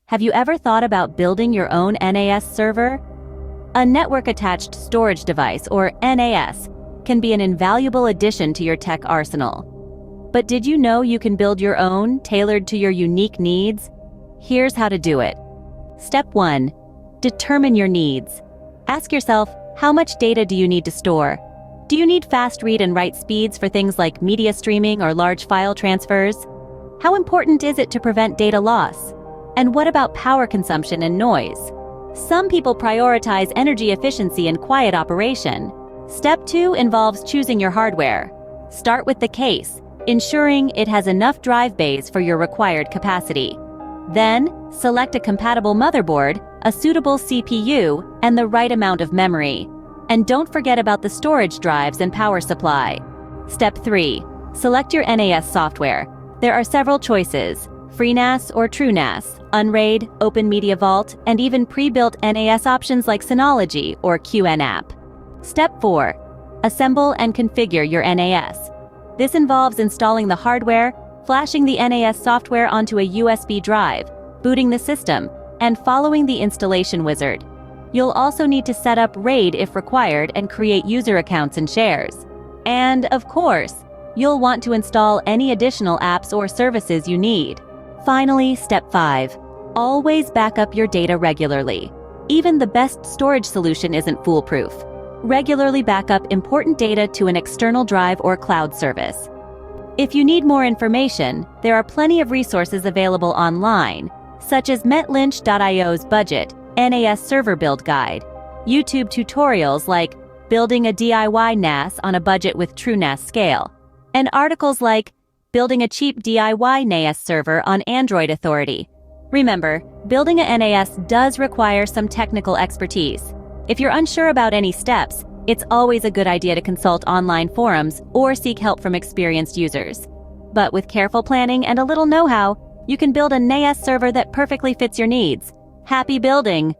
Have you ever thought about building your own NAS server? A network-attached storage device, or NAS, can be an invaluable addition to your tech arsenal. But did you know you can build your own, tailored to your unique needs? Here's how to do it. Step 1. Determine your needs. Ask yourself, how much data do you need to store? Do you need fast read and write speeds for things like media streaming or large file transfers? How important is it to prevent data loss? And what about power consumption and noise? Some people prioritize energy efficiency and quiet operation. Step 2 involves choosing your hardware. Start with the case, ensuring it has enough drive bays for your required capacity. Then, select a compatible motherboard, a suitable CPU, and the right amount of memory. And don't forget about the storage drives and power supply. Step 3. Select your NAS software. There are several choices: FreeNAS or TrueNAS, Unraid, Open Media Vault, and even pre-built NAS options like Synology or QNAP. Step 4. Assemble and configure your NAS. This involves installing the hardware, flashing the NAS software onto a USB drive, booting the system, and following the installation wizard. You'll also need to set up RAID if required and create user accounts and shares. And, of course, you'll want to install any additional apps or services you need. Finally, step 5. Always back up your data regularly. Even the best storage solution isn't foolproof. Regularly back up important data to an external drive or cloud service. If you need more information, there are plenty of resources available online, such as metlynch.io's Budget NAS Server Build Guide, YouTube tutorials like Building a DIY NAS on a Budget with TrueNAS Scale, and articles like Building a Cheap DIY NAS Server on Android Authority. Remember, building a NAS does require some technical expertise. If you're unsure about any steps, it's always a good idea to consult online forums or seek help from experienced users. But with careful planning and a little know-how, you can build a NAS server that perfectly fits your needs. Happy building!